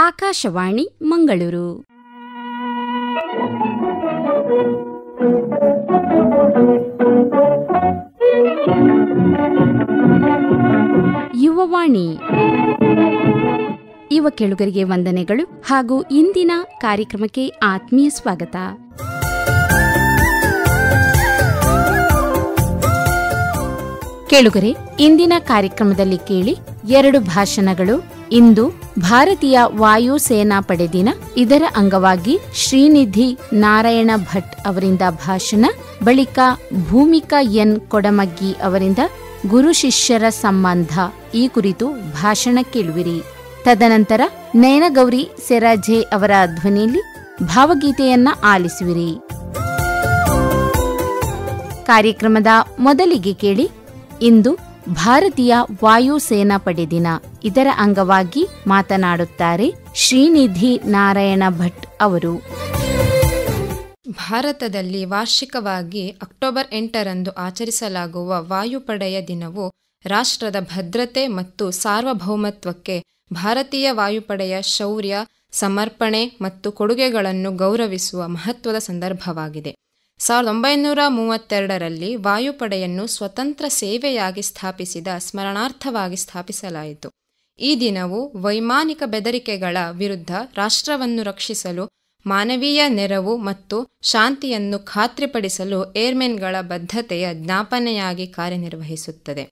ಆಕಾಶವಾಣಿ ಮಂಗಳೂರು. ಯುವವಾಣಿ. ಯುವ ಕೇಳುಗರಿಗೆ ವಂದನೆಗಳು ಹಾಗೂ ಇಂದಿನ ಕಾರ್ಯಕ್ರಮಕ್ಕೆ ಆತ್ಮೀಯ ಸ್ವಾಗತ. ಕೇಳುಗರೆ, ಇಂದಿನ ಕಾರ್ಯಕ್ರಮದಲ್ಲಿ ಕೇಳಿ 2 ಭಾಷಣಗಳು. ಇಂದು ಭಾರತೀಯ ವಾಯುಸೇನಾ ಪಡೆ ದಿನ. ಇದರ ಅಂಗವಾಗಿ ಶ್ರೀನಿಧಿ ನಾರಾಯಣ ಭಟ್ ಅವರಿಂದ ಭಾಷಣ, ಬಳಿಕ ಭೂಮಿಕಾ ಎನ್ ಕೊಡಮಗ್ಗಿ ಅವರಿಂದ ಗುರು ಶಿಷ್ಯರ ಸಂಬಂಧ ಈ ಕುರಿತು ಭಾಷಣ ಕೇಳುವಿರಿ. ತದನಂತರ ನಯನಗೌರಿ ಸೆರಾಜೆ ಅವರ ಧ್ವನಿಯಲ್ಲಿ ಭಾವಗೀತೆಯನ್ನ ಆಲಿಸುವಿರಿ. ಕಾರ್ಯಕ್ರಮದ ಮೊದಲಿಗೆ ಕೇಳಿ, ಇಂದು ಭಾರತೀಯ ವಾಯುಸೇನಾ ಪಡೆ ದಿನ. ಇದರ ಅಂಗವಾಗಿ ಮಾತನಾಡುತ್ತಾರೆ ಶ್ರೀನಿಧಿ ನಾರಾಯಣ ಭಟ್ ಅವರು. ಭಾರತದಲ್ಲಿ ವಾರ್ಷಿಕವಾಗಿ ಅಕ್ಟೋಬರ್ 8ರಂದು ಆಚರಿಸಲಾಗುವ ವಾಯುಪಡೆಯ ದಿನವು ರಾಷ್ಟ್ರದ ಭದ್ರತೆ ಮತ್ತು ಸಾರ್ವಭೌಮತ್ವಕ್ಕೆ ಭಾರತೀಯ ವಾಯುಪಡೆಯ ಶೌರ್ಯ, ಸಮರ್ಪಣೆ ಮತ್ತು ಕೊಡುಗೆಗಳನ್ನು ಗೌರವಿಸುವ ಮಹತ್ವದ ಸಂದರ್ಭವಾಗಿದೆ. 1932ರಲ್ಲಿ ವಾಯುಪಡೆಯನ್ನು ಸ್ವತಂತ್ರ ಸೇವೆಯಾಗಿ ಸ್ಥಾಪಿಸಿದ ಸ್ಮರಣಾರ್ಥವಾಗಿ ಸ್ಥಾಪಿಸಲಾಯಿತು. ಈ ದಿನವು ವೈಮಾನಿಕ ಬೆದರಿಕೆಗಳ ವಿರುದ್ಧ ರಾಷ್ಟ್ರವನ್ನು ರಕ್ಷಿಸಲು, ಮಾನವೀಯ ನೆರವು ಮತ್ತು ಶಾಂತಿಯನ್ನು ಖಾತ್ರಿಪಡಿಸಲು ಏರ್ಮೆನ್ಗಳ ಬದ್ಧತೆಯ ಜ್ಞಾಪನೆಯಾಗಿ ಕಾರ್ಯನಿರ್ವಹಿಸುತ್ತದೆ.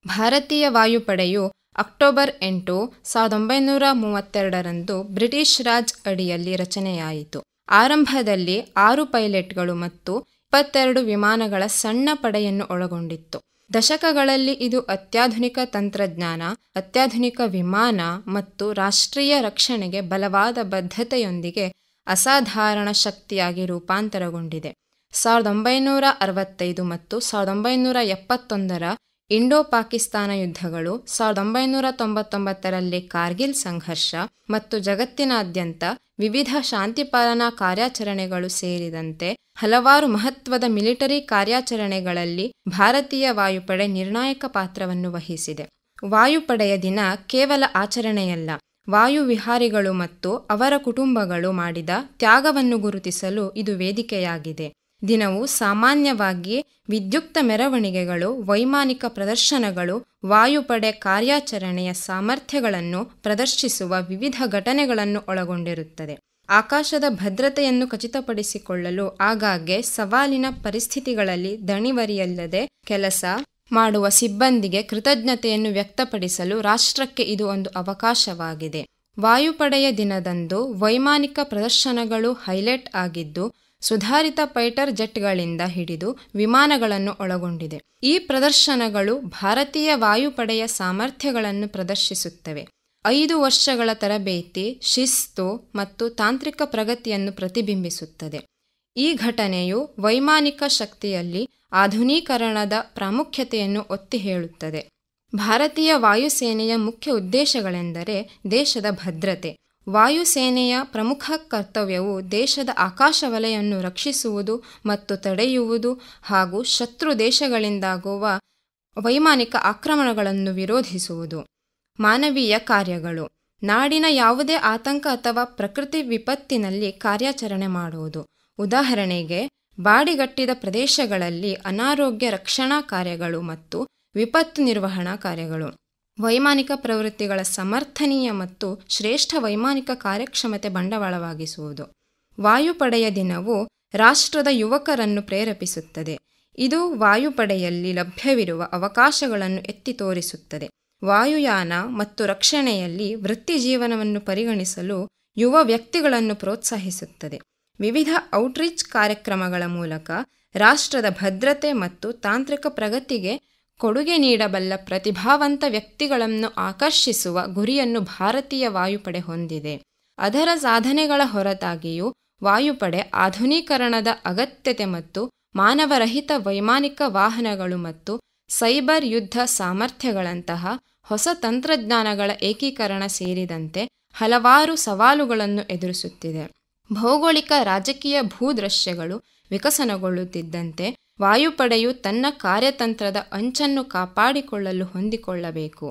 ಭಾರತೀಯ ವಾಯುಪಡೆಯು ಅಕ್ಟೋಬರ್ 8, 1932ರಂದು ಬ್ರಿಟಿಷ್ ರಾಜ್ ಅಡಿಯಲ್ಲಿ ರಚನೆಯಾಯಿತು. ಆರಂಭದಲ್ಲಿ 6 ಪೈಲಟ್ಗಳು ಮತ್ತು 22 ವಿಮಾನಗಳ ಸಣ್ಣ ಪಡೆಯನ್ನು ಒಳಗೊಂಡಿತ್ತು. ದಶಕಗಳಲ್ಲಿ ಇದು ಅತ್ಯಾಧುನಿಕ ತಂತ್ರಜ್ಞಾನ, ಅತ್ಯಾಧುನಿಕ ವಿಮಾನ ಮತ್ತು ರಾಷ್ಟ್ರೀಯ ರಕ್ಷಣೆಗೆ ಬಲವಾದ ಬದ್ಧತೆಯೊಂದಿಗೆ ಅಸಾಧಾರಣ ಶಕ್ತಿಯಾಗಿ ರೂಪಾಂತರಗೊಂಡಿದೆ. 1965 ಮತ್ತು 1971ರ ಇಂಡೋ ಪಾಕಿಸ್ತಾನ ಯುದ್ಧಗಳು, 1999ರಲ್ಲಿ ಕಾರ್ಗಿಲ್ ಸಂಘರ್ಷ ಮತ್ತು ಜಗತ್ತಿನಾದ್ಯಂತ ವಿವಿಧ ಶಾಂತಿಪಾಲನಾ ಕಾರ್ಯಾಚರಣೆಗಳು ಸೇರಿದಂತೆ ಹಲವಾರು ಮಹತ್ವದ ಮಿಲಿಟರಿ ಕಾರ್ಯಾಚರಣೆಗಳಲ್ಲಿ ಭಾರತೀಯ ವಾಯುಪಡೆ ನಿರ್ಣಾಯಕ ಪಾತ್ರವನ್ನು ವಹಿಸಿದೆ. ವಾಯುಪಡೆಯ ದಿನ ಕೇವಲ ಆಚರಣೆಯಲ್ಲ, ವಾಯುವಿಹಾರಿಗಳು ಮತ್ತು ಅವರ ಕುಟುಂಬಗಳು ಮಾಡಿದ ತ್ಯಾಗವನ್ನು ಗುರುತಿಸಲು ಇದು ವೇದಿಕೆಯಾಗಿದೆ. ದಿನವು ಸಾಮಾನ್ಯವಾಗಿ ವಿದ್ಯುಕ್ತ ಮೆರವಣಿಗೆಗಳು, ವೈಮಾನಿಕ ಪ್ರದರ್ಶನಗಳು, ವಾಯುಪಡೆ ಕಾರ್ಯಾಚರಣೆಯ ಸಾಮರ್ಥ್ಯಗಳನ್ನು ಪ್ರದರ್ಶಿಸುವ ವಿವಿಧ ಘಟನೆಗಳನ್ನು ಒಳಗೊಂಡಿರುತ್ತದೆ. ಆಕಾಶದ ಭದ್ರತೆಯನ್ನು ಖಚಿತಪಡಿಸಿಕೊಳ್ಳಲು ಆಗಾಗ್ಗೆ ಸವಾಲಿನ ಪರಿಸ್ಥಿತಿಗಳಲ್ಲಿ ದಣಿವರಿಯಲ್ಲದೆ ಕೆಲಸ ಮಾಡುವ ಸಿಬ್ಬಂದಿಗೆ ಕೃತಜ್ಞತೆಯನ್ನು ವ್ಯಕ್ತಪಡಿಸಲು ರಾಷ್ಟ್ರಕ್ಕೆ ಇದು ಒಂದು ಅವಕಾಶವಾಗಿದೆ. ವಾಯುಪಡೆಯ ದಿನದಂದು ವೈಮಾನಿಕ ಪ್ರದರ್ಶನಗಳು ಹೈಲೈಟ್ ಆಗಿದ್ದು, ಸುಧಾರಿತ ಫೈಟರ್ ಜೆಟ್ಗಳಿಂದ ಹಿಡಿದು ವಿಮಾನಗಳನ್ನು ಒಳಗೊಂಡಿದೆ. ಈ ಪ್ರದರ್ಶನಗಳು ಭಾರತೀಯ ವಾಯುಪಡೆಯ ಸಾಮರ್ಥ್ಯಗಳನ್ನು ಪ್ರದರ್ಶಿಸುತ್ತವೆ. 5 ವರ್ಷಗಳ ತರಬೇತಿ, ಶಿಸ್ತು ಮತ್ತು ತಾಂತ್ರಿಕ ಪ್ರಗತಿಯನ್ನು ಪ್ರತಿಬಿಂಬಿಸುತ್ತದೆ. ಈ ಘಟನೆಯು ವೈಮಾನಿಕ ಶಕ್ತಿಯಲ್ಲಿ ಆಧುನೀಕರಣದ ಪ್ರಾಮುಖ್ಯತೆಯನ್ನು ಒತ್ತಿ ಹೇಳುತ್ತದೆ. ಭಾರತೀಯ ವಾಯುಸೇನೆಯ ಮುಖ್ಯ ಉದ್ದೇಶಗಳೆಂದರೆ ದೇಶದ ಭದ್ರತೆ. ವಾಯುಸೇನೆಯ ಪ್ರಮುಖ ಕರ್ತವ್ಯವು ದೇಶದ ಆಕಾಶ ವಲಯವನ್ನು ರಕ್ಷಿಸುವುದು ಮತ್ತು ತಡೆಯುವುದು ಹಾಗೂ ಶತ್ರು ದೇಶಗಳಿಂದಾಗುವ ವೈಮಾನಿಕ ಆಕ್ರಮಣಗಳನ್ನು ವಿರೋಧಿಸುವುದು. ಮಾನವೀಯ ಕಾರ್ಯಗಳು: ನಾಡಿನ ಯಾವುದೇ ಆತಂಕ ಅಥವಾ ಪ್ರಕೃತಿ ವಿಪತ್ತಿನಲ್ಲಿ ಕಾರ್ಯಾಚರಣೆ ಮಾಡುವುದು. ಉದಾಹರಣೆಗೆ, ಬಾಡಿಗಟ್ಟಿದ ಪ್ರದೇಶಗಳಲ್ಲಿ ಅನಾರೋಗ್ಯ ರಕ್ಷಣಾ ಕಾರ್ಯಗಳು ಮತ್ತು ವಿಪತ್ತು ನಿರ್ವಹಣಾ ಕಾರ್ಯಗಳು. ವೈಮಾನಿಕ ಪ್ರವೃತ್ತಿಗಳ ಸಮರ್ಥನೀಯ ಮತ್ತು ಶ್ರೇಷ್ಠ ವೈಮಾನಿಕ ಕಾರ್ಯಕ್ಷಮತೆ ಬಂಡವಾಳವಾಗಿಸುವುದು. ವಾಯುಪಡೆಯ ದಿನವು ರಾಷ್ಟ್ರದ ಯುವಕರನ್ನು ಪ್ರೇರೇಪಿಸುತ್ತದೆ. ಇದು ವಾಯುಪಡೆಯಲ್ಲಿ ಲಭ್ಯವಿರುವ ಅವಕಾಶಗಳನ್ನು ಎತ್ತಿ ತೋರಿಸುತ್ತದೆ. ವಾಯುಯಾನ ಮತ್ತು ರಕ್ಷಣೆಯಲ್ಲಿ ವೃತ್ತಿ ಜೀವನವನ್ನು ಪರಿಗಣಿಸಲು ಯುವ ವ್ಯಕ್ತಿಗಳನ್ನು ಪ್ರೋತ್ಸಾಹಿಸುತ್ತದೆ. ವಿವಿಧ ಔಟ್ರೀಚ್ ಕಾರ್ಯಕ್ರಮಗಳ ಮೂಲಕ ರಾಷ್ಟ್ರದ ಭದ್ರತೆ ಮತ್ತು ತಾಂತ್ರಿಕ ಪ್ರಗತಿಗೆ ಕೊಡುಗೆ ನೀಡಬಲ್ಲ ಪ್ರತಿಭಾವಂತ ವ್ಯಕ್ತಿಗಳನ್ನು ಆಕರ್ಷಿಸುವ ಗುರಿಯನ್ನು ಭಾರತೀಯ ವಾಯುಪಡೆ ಹೊಂದಿದೆ. ಅದರ ಸಾಧನೆಗಳ ಹೊರತಾಗಿಯೂ ವಾಯುಪಡೆ ಆಧುನೀಕರಣದ ಅಗತ್ಯತೆ ಮತ್ತು ಮಾನವರಹಿತ ವೈಮಾನಿಕ ವಾಹನಗಳು ಮತ್ತು ಸೈಬರ್ ಯುದ್ಧ ಸಾಮರ್ಥ್ಯಗಳಂತಹ ಹೊಸ ತಂತ್ರಜ್ಞಾನಗಳ ಏಕೀಕರಣ ಸೇರಿದಂತೆ ಹಲವಾರು ಸವಾಲುಗಳನ್ನು ಎದುರಿಸುತ್ತಿದೆ. ಭೌಗೋಳಿಕ ರಾಜಕೀಯ ಭೂದೃಶ್ಯಗಳು ವಿಕಸನಗೊಳ್ಳುತ್ತಿದ್ದಂತೆ ವಾಯುಪಡೆಯು ತನ್ನ ಕಾರ್ಯತಂತ್ರದ ಅಂಚನ್ನು ಕಾಪಾಡಿಕೊಳ್ಳಲು ಹೊಂದಿಕೊಳ್ಳಬೇಕು.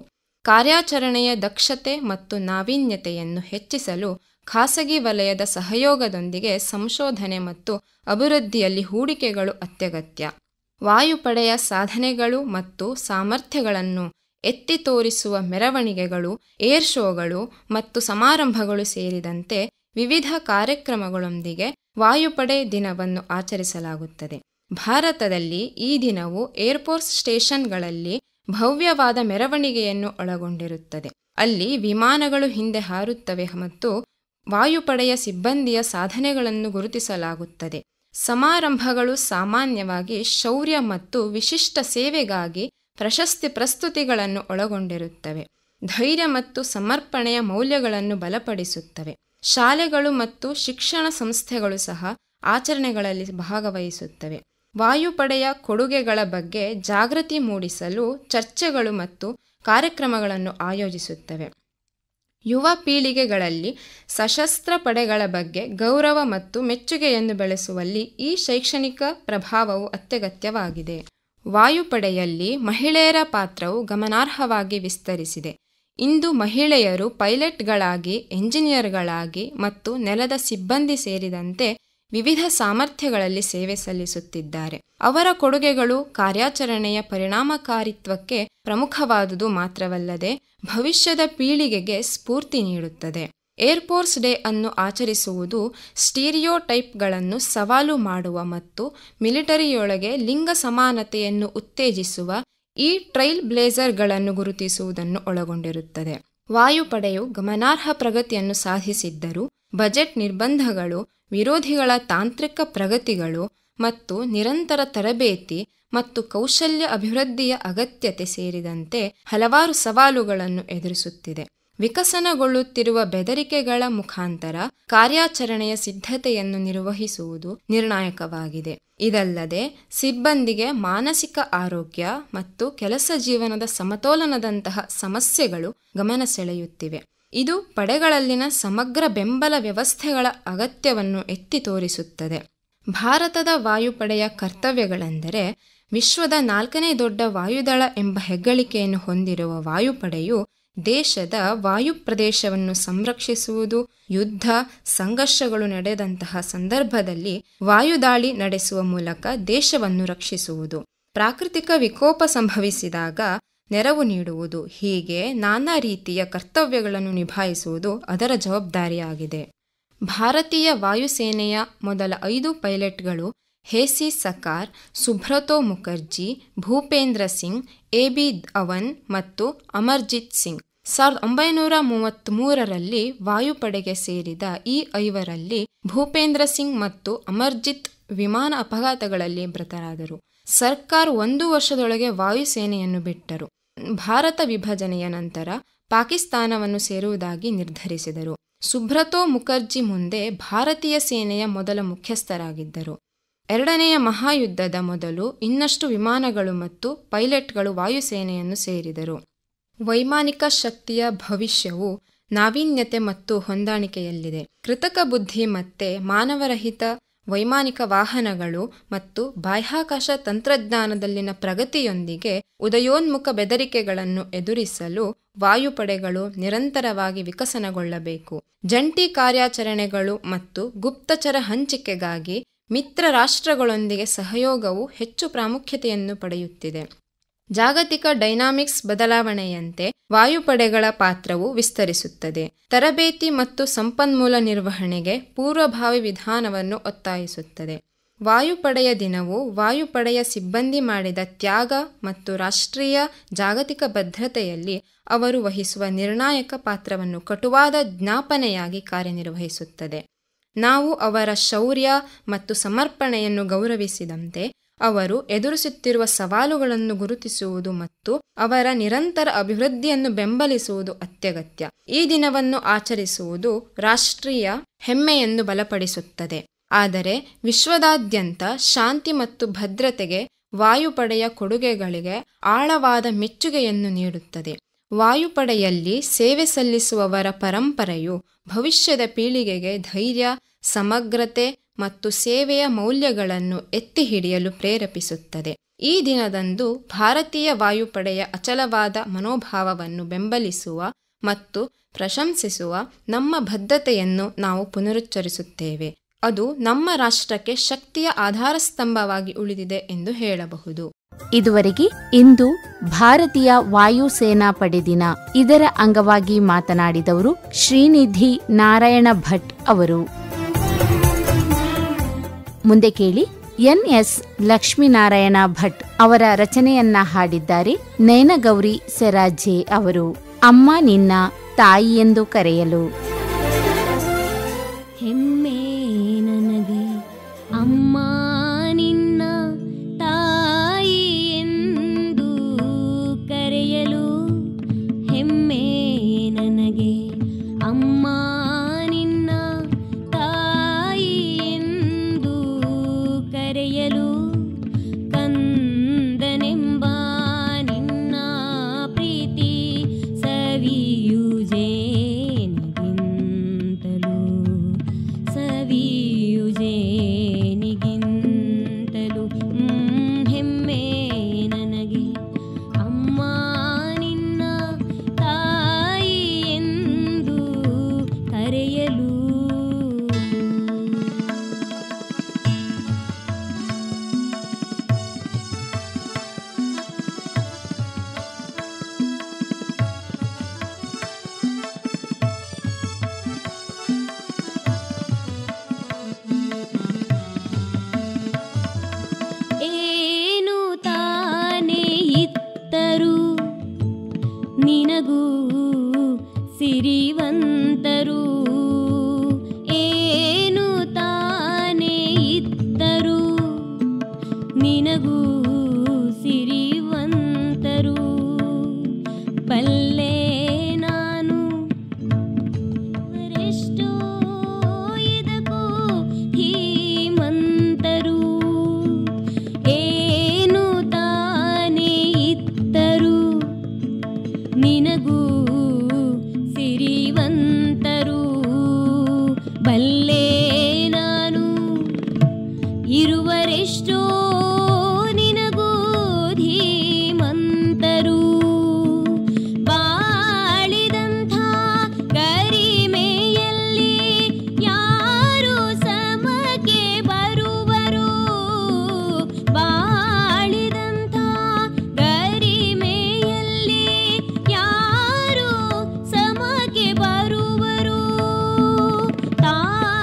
ಕಾರ್ಯಾಚರಣೆಯ ದಕ್ಷತೆ ಮತ್ತು ನಾವೀನ್ಯತೆಯನ್ನು ಹೆಚ್ಚಿಸಲು ಖಾಸಗಿ ವಲಯದ ಸಹಯೋಗದೊಂದಿಗೆ ಸಂಶೋಧನೆ ಮತ್ತು ಅಭಿವೃದ್ಧಿಯಲ್ಲಿ ಹೂಡಿಕೆಗಳು ಅತ್ಯಗತ್ಯ. ವಾಯುಪಡೆಯ ಸಾಧನೆಗಳು ಮತ್ತು ಸಾಮರ್ಥ್ಯಗಳನ್ನು ಎತ್ತಿ ತೋರಿಸುವ ಮೆರವಣಿಗೆಗಳು, ಏರ್ ಶೋಗಳು ಮತ್ತು ಸಮಾರಂಭಗಳು ಸೇರಿದಂತೆ ವಿವಿಧ ಕಾರ್ಯಕ್ರಮಗಳೊಂದಿಗೆ ವಾಯುಪಡೆ ದಿನವನ್ನು ಆಚರಿಸಲಾಗುತ್ತದೆ. ಭಾರತದಲ್ಲಿ ಈ ದಿನವು ಏರ್ಫೋರ್ಸ್ ಸ್ಟೇಷನ್ಗಳಲ್ಲಿ ಭವ್ಯವಾದ ಮೆರವಣಿಗೆಯನ್ನು ಒಳಗೊಂಡಿರುತ್ತದೆ. ಅಲ್ಲಿ ವಿಮಾನಗಳು ಹಿಂದೆ ಹಾರುತ್ತವೆ ಮತ್ತು ವಾಯುಪಡೆಯ ಸಿಬ್ಬಂದಿಯ ಸಾಧನೆಗಳನ್ನು ಗುರುತಿಸಲಾಗುತ್ತದೆ. ಸಮಾರಂಭಗಳು ಸಾಮಾನ್ಯವಾಗಿ ಶೌರ್ಯ ಮತ್ತು ವಿಶಿಷ್ಟ ಸೇವೆಗಾಗಿ ಪ್ರಶಸ್ತಿ ಪ್ರಸ್ತುತಿಗಳನ್ನು ಒಳಗೊಂಡಿರುತ್ತವೆ. ಧೈರ್ಯ ಮತ್ತು ಸಮರ್ಪಣೆಯ ಮೌಲ್ಯಗಳನ್ನು ಬಲಪಡಿಸುತ್ತವೆ. ಶಾಲೆಗಳು ಮತ್ತು ಶಿಕ್ಷಣ ಸಂಸ್ಥೆಗಳು ಸಹ ಆಚರಣೆಗಳಲ್ಲಿ ಭಾಗವಹಿಸುತ್ತವೆ. ವಾಯುಪಡೆಯ ಕೊಡುಗೆಗಳ ಬಗ್ಗೆ ಜಾಗೃತಿ ಮೂಡಿಸಲು ಚರ್ಚೆಗಳು ಮತ್ತು ಕಾರ್ಯಕ್ರಮಗಳನ್ನು ಆಯೋಜಿಸುತ್ತವೆ. ಯುವ ಪೀಳಿಗೆಗಳಲ್ಲಿ ಸಶಸ್ತ್ರ ಪಡೆಗಳ ಬಗ್ಗೆ ಗೌರವ ಮತ್ತು ಮೆಚ್ಚುಗೆಯನ್ನು ಬೆಳೆಸುವಲ್ಲಿ ಈ ಶೈಕ್ಷಣಿಕ ಪ್ರಭಾವವು ಅತ್ಯಗತ್ಯವಾಗಿದೆ. ವಾಯುಪಡೆಯಲ್ಲಿ ಮಹಿಳೆಯರ ಪಾತ್ರವು ಗಮನಾರ್ಹವಾಗಿ ವಿಸ್ತರಿಸಿದೆ. ಇಂದು ಮಹಿಳೆಯರು ಪೈಲಟ್ಗಳಾಗಿ, ಎಂಜಿನಿಯರ್ಗಳಾಗಿ ಮತ್ತು ನೆಲದ ಸಿಬ್ಬಂದಿ ಸೇರಿದಂತೆ ವಿವಿಧ ಸಾಮರ್ಥ್ಯಗಳಲ್ಲಿ ಸೇವೆ ಸಲ್ಲಿಸುತ್ತಿದ್ದಾರೆ. ಅವರ ಕೊಡುಗೆಗಳು ಕಾರ್ಯಾಚರಣೆಯ ಪರಿಣಾಮಕಾರಿತ್ವಕ್ಕೆ ಪ್ರಮುಖವಾದುದು ಮಾತ್ರವಲ್ಲದೆ ಭವಿಷ್ಯದ ಪೀಳಿಗೆಗೆ ಸ್ಫೂರ್ತಿ ನೀಡುತ್ತದೆ. ಏರ್ಫೋರ್ಸ್ ಡೇ ಅನ್ನು ಆಚರಿಸುವುದು ಸ್ಟೀರಿಯೋಟೈಪ್ಗಳನ್ನು ಸವಾಲು ಮಾಡುವ ಮತ್ತು ಮಿಲಿಟರಿಯೊಳಗೆ ಲಿಂಗ ಸಮಾನತೆಯನ್ನು ಉತ್ತೇಜಿಸುವ ಈ ಟ್ರೈಲ್ ಬ್ಲೇಸರ್ಗಳನ್ನು ಗುರುತಿಸುವುದನ್ನು ಒಳಗೊಂಡಿರುತ್ತದೆ. ವಾಯುಪಡೆಯು ಗಮನಾರ್ಹ ಪ್ರಗತಿಯನ್ನು ಸಾಧಿಸಿದ್ದರೂ ಬಜೆಟ್ ನಿರ್ಬಂಧಗಳು, ವಿರೋಧಿಗಳ ತಾಂತ್ರಿಕ ಪ್ರಗತಿಗಳು ಮತ್ತು ನಿರಂತರ ತರಬೇತಿ ಮತ್ತು ಕೌಶಲ್ಯ ಅಭಿವೃದ್ಧಿಯ ಅಗತ್ಯತೆ ಸೇರಿದಂತೆ ಹಲವಾರು ಸವಾಲುಗಳನ್ನು ಎದುರಿಸುತ್ತಿದೆ. ವಿಕಸನಗೊಳ್ಳುತ್ತಿರುವ ಬೆದರಿಕೆಗಳ ಮುಖಾಂತರ ಕಾರ್ಯಾಚರಣೆಯ ಸಿದ್ಧತೆಯನ್ನು ನಿರ್ವಹಿಸುವುದು ನಿರ್ಣಾಯಕವಾಗಿದೆ. ಇದಲ್ಲದೆ ಸಿಬ್ಬಂದಿಗೆ ಮಾನಸಿಕ ಆರೋಗ್ಯ ಮತ್ತು ಕೆಲಸ ಜೀವನದ ಸಮತೋಲನದಂತಹ ಸಮಸ್ಯೆಗಳು ಗಮನ ಸೆಳೆಯುತ್ತಿವೆ. ಇದು ಪಡೆಗಳಲ್ಲಿನ ಸಮಗ್ರ ಬೆಂಬಲ ವ್ಯವಸ್ಥೆಗಳ ಅಗತ್ಯವನ್ನು ಎತ್ತಿ ತೋರಿಸುತ್ತದೆ. ಭಾರತದ ವಾಯುಪಡೆಯ ಕರ್ತವ್ಯಗಳೆಂದರೆ ವಿಶ್ವದ 4ನೇ ದೊಡ್ಡ ವಾಯುದಳ ಎಂಬ ಹೆಗ್ಗಳಿಕೆಯನ್ನು ಹೊಂದಿರುವ ವಾಯುಪಡೆಯು ದೇಶದ ವಾಯು ಪ್ರದೇಶವನ್ನು ಸಂರಕ್ಷಿಸುವುದು, ಯುದ್ಧ ಸಂಘರ್ಷಗಳು ನಡೆದಂತಹ ಸಂದರ್ಭದಲ್ಲಿ ವಾಯುದಾಳಿ ನಡೆಸುವ ಮೂಲಕ ದೇಶವನ್ನು ರಕ್ಷಿಸುವುದು, ಪ್ರಾಕೃತಿಕ ವಿಕೋಪ ಸಂಭವಿಸಿದಾಗ ನೆರವು ನೀಡುವುದು, ಹೀಗೆ ನಾನಾ ರೀತಿಯ ಕರ್ತವ್ಯಗಳನ್ನು ನಿಭಾಯಿಸುವುದು ಅದರ ಜವಾಬ್ದಾರಿಯಾಗಿದೆ. ಭಾರತೀಯ ವಾಯುಸೇನೆಯ ಮೊದಲ 5 ಪೈಲಟ್ಗಳು ಹೇಸಿ ಸಕಾರ್, ಸುಬ್ರತೋ ಮುಖರ್ಜಿ, ಭೂಪೇಂದ್ರ ಸಿಂಗ್, ಎಬಿ ಧವನ್ ಮತ್ತು ಅಮರ್ಜಿತ್ ಸಿಂಗ್ 1933ರಲ್ಲಿ ವಾಯುಪಡೆಗೆ ಸೇರಿದ ಈ 5ರಲ್ಲಿ ಭೂಪೇಂದ್ರ ಸಿಂಗ್ ಮತ್ತು ಅಮರ್ಜಿತ್ ವಿಮಾನ ಅಪಘಾತಗಳಲ್ಲಿ ಮೃತರಾದರು. ಸರ್ಕಾರ್ 1 ವರ್ಷದೊಳಗೆ ವಾಯುಸೇನೆಯನ್ನು ಬಿಟ್ಟರು. ಭಾರತ ವಿಭಜನೆಯ ನಂತರ ಪಾಕಿಸ್ತಾನವನ್ನು ಸೇರುವುದಾಗಿ ನಿರ್ಧರಿಸಿದರು. ಸುಬ್ರತೋ ಮುಖರ್ಜಿ ಮುಂದೆ ಭಾರತೀಯ ಸೇನೆಯ ಮೊದಲ ಮುಖ್ಯಸ್ಥರಾಗಿದ್ದರು. 2ನೇ ಮಹಾಯುದ್ಧದ ಮೊದಲು ಇನ್ನಷ್ಟು ವಿಮಾನಗಳು ಮತ್ತು ಪೈಲಟ್ಗಳು ವಾಯುಸೇನೆಯನ್ನು ಸೇರಿದರು. ವೈಮಾನಿಕ ಶಕ್ತಿಯ ಭವಿಷ್ಯವು ನಾವೀನ್ಯತೆ ಮತ್ತು ಹೊಂದಾಣಿಕೆಯಲ್ಲಿದೆ. ಕೃತಕ ಬುದ್ಧಿ ಮತ್ತೆ ಮಾನವರಹಿತ ವೈಮಾನಿಕ ವಾಹನಗಳು ಮತ್ತು ಬಾಹ್ಯಾಕಾಶ ತಂತ್ರಜ್ಞಾನದಲ್ಲಿನ ಪ್ರಗತಿಯೊಂದಿಗೆ ಉದಯೋನ್ಮುಖ ಬೆದರಿಕೆಗಳನ್ನು ಎದುರಿಸಲು ವಾಯುಪಡೆಗಳು ನಿರಂತರವಾಗಿ ವಿಕಸನಗೊಳ್ಳಬೇಕು. ಜಂಟಿ ಕಾರ್ಯಾಚರಣೆಗಳು ಮತ್ತು ಗುಪ್ತಚರ ಹಂಚಿಕೆಗಾಗಿ ಮಿತ್ರ ರಾಷ್ಟ್ರಗಳೊಂದಿಗೆ ಸಹಯೋಗವು ಹೆಚ್ಚು ಪ್ರಾಮುಖ್ಯತೆಯನ್ನು ಪಡೆಯುತ್ತಿದೆ. ಜಾಗತಿಕ ಡೈನಾಮಿಕ್ಸ್ ಬದಲಾವಣೆಯಂತೆ ವಾಯುಪಡೆಗಳ ಪಾತ್ರವು ವಿಸ್ತರಿಸುತ್ತದೆ. ತರಬೇತಿ ಮತ್ತು ಸಂಪನ್ಮೂಲ ನಿರ್ವಹಣೆಗೆ ಪೂರ್ವಭಾವಿ ವಿಧಾನವನ್ನು ಒತ್ತಾಯಿಸುತ್ತದೆ. ವಾಯುಪಡೆಯ ದಿನವು ವಾಯುಪಡೆಯ ಸಿಬ್ಬಂದಿ ಮಾಡಿದ ತ್ಯಾಗ ಮತ್ತು ರಾಷ್ಟ್ರೀಯ ಜಾಗತಿಕ ಭದ್ರತೆಯಲ್ಲಿ ಅವರು ವಹಿಸುವ ನಿರ್ಣಾಯಕ ಪಾತ್ರವನ್ನು ಕಟುವಾದ ಜ್ಞಾಪನೆಯಾಗಿ ಕಾರ್ಯನಿರ್ವಹಿಸುತ್ತದೆ. ನಾವು ಅವರ ಶೌರ್ಯ ಮತ್ತು ಸಮರ್ಪಣೆಯನ್ನು ಗೌರವಿಸಿದಂತೆ ಅವರು ಎದುರಿಸುತ್ತಿರುವ ಸವಾಲುಗಳನ್ನು ಗುರುತಿಸುವುದು ಮತ್ತು ಅವರ ನಿರಂತರ ಅಭಿವೃದ್ಧಿಯನ್ನು ಬೆಂಬಲಿಸುವುದು ಅತ್ಯಗತ್ಯ. ಈ ದಿನವನ್ನು ಆಚರಿಸುವುದು ರಾಷ್ಟ್ರೀಯ ಹೆಮ್ಮೆಯನ್ನು ಬಲಪಡಿಸುತ್ತದೆ. ಆದರೆ ವಿಶ್ವದಾದ್ಯಂತ ಶಾಂತಿ ಮತ್ತು ಭದ್ರತೆಗೆ ವಾಯುಪಡೆಯ ಕೊಡುಗೆಗಳಿಗೆ ಆಳವಾದ ಮೆಚ್ಚುಗೆಯನ್ನು ನೀಡುತ್ತದೆ. ವಾಯುಪಡೆಯಲ್ಲಿ ಸೇವೆ ಸಲ್ಲಿಸುವವರ ಪರಂಪರೆಯು ಭವಿಷ್ಯದ ಪೀಳಿಗೆಗೆ ಧೈರ್ಯ, ಸಮಗ್ರತೆ ಮತ್ತು ಸೇವೆಯ ಮೌಲ್ಯಗಳನ್ನು ಎತ್ತಿ ಹಿಡಿಯಲು ಪ್ರೇರೇಪಿಸುತ್ತದೆ. ಈ ದಿನದಂದು ಭಾರತೀಯ ವಾಯುಪಡೆಯ ಅಚಲವಾದ ಮನೋಭಾವವನ್ನು ಬೆಂಬಲಿಸುವ ಮತ್ತು ಪ್ರಶಂಸಿಸುವ ನಮ್ಮ ಬದ್ಧತೆಯನ್ನು ನಾವು ಪುನರುಚ್ಚರಿಸುತ್ತೇವೆ. ಅದು ನಮ್ಮ ರಾಷ್ಟ್ರಕ್ಕೆ ಶಕ್ತಿಯ ಆಧಾರ ಸ್ತಂಭವಾಗಿ ಉಳಿದಿದೆ ಎಂದು ಹೇಳಬಹುದು. ಇದುವರೆಗೆ ಇಂದು ಭಾರತೀಯ ವಾಯುಸೇನಾ ಪಡೆ ದಿನ, ಇದರ ಅಂಗವಾಗಿ ಮಾತನಾಡಿದವರು ಶ್ರೀನಿಧಿ ನಾರಾಯಣ ಭಟ್ ಅವರು. ಮುಂದೆ ಕೇಳಿ ಎನ್.ಎಸ್. ಲಕ್ಷ್ಮೀನಾರಾಯಣ ಭಟ್ ಅವರ ರಚನೆಯನ್ನ ಹಾಡಿದ್ದಾರೆ ನಯನಗೌರಿ ಸೆರಾಜೆ ಅವರು. ಅಮ್ಮ ನಿನ್ನ ತಾಯಿ ಎಂದು ಕರೆಯಲು. ಹೆಮ್ಮೆ ನನಗೆ ಅಮ್ಮ ನಿನ್ನ ತಾಯಿ ಎಂದು ಕರೆಯಲು, ಹೆಮ್ಮೆ ನನಗೆ ಅಮ್ಮ ನಿನ್ನ ತಾಯಿ ಎಂದು ಕರೆಯಲು, ಕಂದನೆಂಬ ನಿನ್ನ ಪ್ರೀತಿ ಸವಿಯು ಜೇನಿಗಿಂತಲೂ, ಸವಿಯು ಜೇನಿಗಿಂತಲೂ ಹೆಮ್ಮೆ ನನಗೆ ಅಮ್ಮ ನಿನ್ನ ತಾಯಿ ಎಂದು ಕರೆಯಲು. ಏನು ತಾನೇ ಇತ್ತರು ನಿನಗೂ ಸಿರಿವಂತರು, ಏನು ತಾನೇ ಇತ್ತರು ನಿನಗೂ ಸಿರಿವಂತರು, ಬಲ್ಲೆ ನಾನು ಅವರೆಷ್ಟೋ ಇದಕ್ಕೂ ಧೀಮಂತರು, ಏನು ತಾನೇ ಇತ್ತರು ನಿನಗೂ ಸಿರಿವಂತರು, ಬಲ್ಲೆ ನಾನು ಇರುವರೆಷ್ಟೋ ನಿನಗೂ ಧೀಮಂತರು, ಬಾಳಿದಂಥ ಗರಿಮೆಯಲ್ಲಿ ಯಾರು ಸಮಕ್ಕೆ ಬರುವರು, ಬಾಳಿದಂಥ ಗರಿಮೆಯಲ್ಲಿ ಯಾರು ಸಮಕ್ಕೆ ಬರುವರು, ತಾಯಿ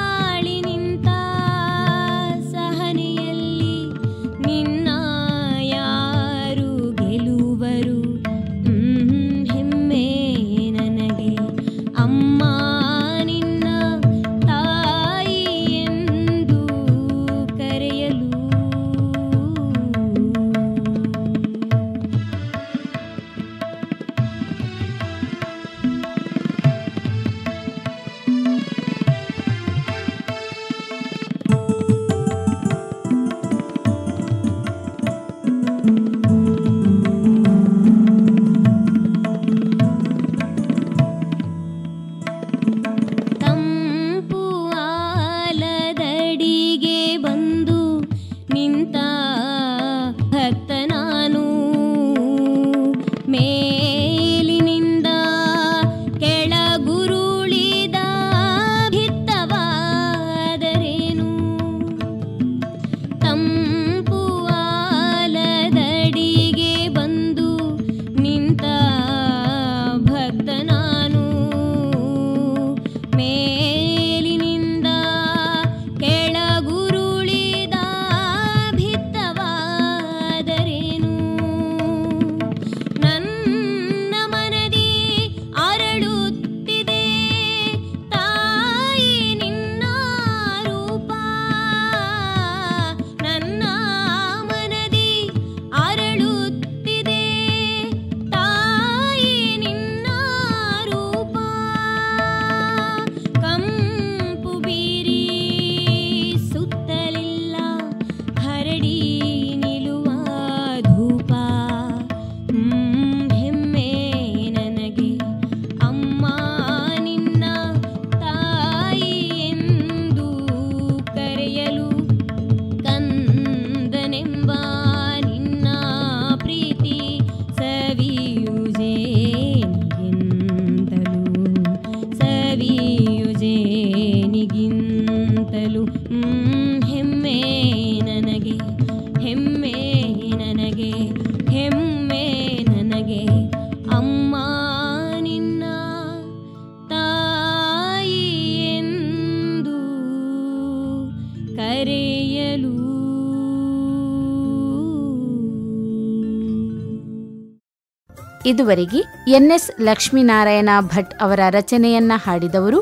ಇದುವರೆಗೆ ಎನ್ಎಸ್ ಲಕ್ಷ್ಮೀನಾರಾಯಣ ಭಟ್ ಅವರ ರಚನೆಯನ್ನ ಹಾಡಿದವರು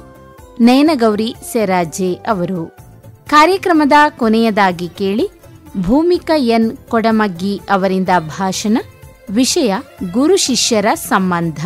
ನಯನಗೌರಿ ಸೆರಾಜೆ ಅವರು. ಕಾರ್ಯಕ್ರಮದ ಕೊನೆಯದಾಗಿ ಕೇಳಿ ಭೂಮಿಕಾ ಎನ್ ಕೊಡಮಗ್ಗಿ ಅವರಿಂದ ಭಾಷಣ. ವಿಷಯ ಗುರು ಶಿಷ್ಯರ ಸಂಬಂಧ.